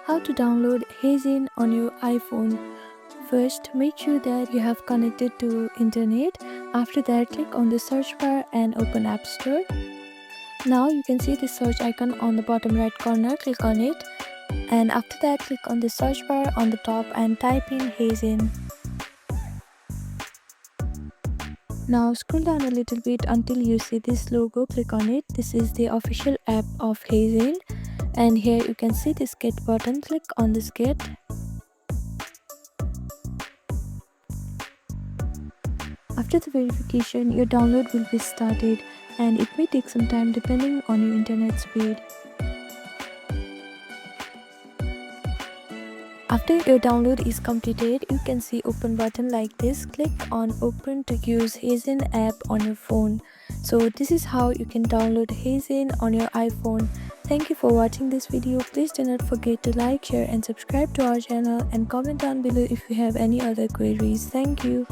How to download HeyGen on your iPhone. First, make sure that you have connected to internet. After that, click on the search bar and open App Store. Now you can see the search icon on the bottom right corner. Click on it, and after that, click on the search bar on the top and type in HeyGen. Now scroll down a little bit until you see this logo. Click on it. This is the official app of HeyGen, and here you can see this get button. Click on this get. After the verification, your download will be started, and it may take some time depending on your internet speed. After your download is completed, you can see open button like this. Click on open to use HeyGen app on your phone. So this is how you can download HeyGen on your iPhone. Thank you for watching this video. Please do not forget to like, share and subscribe to our channel, and comment down below if you have any other queries. Thank you.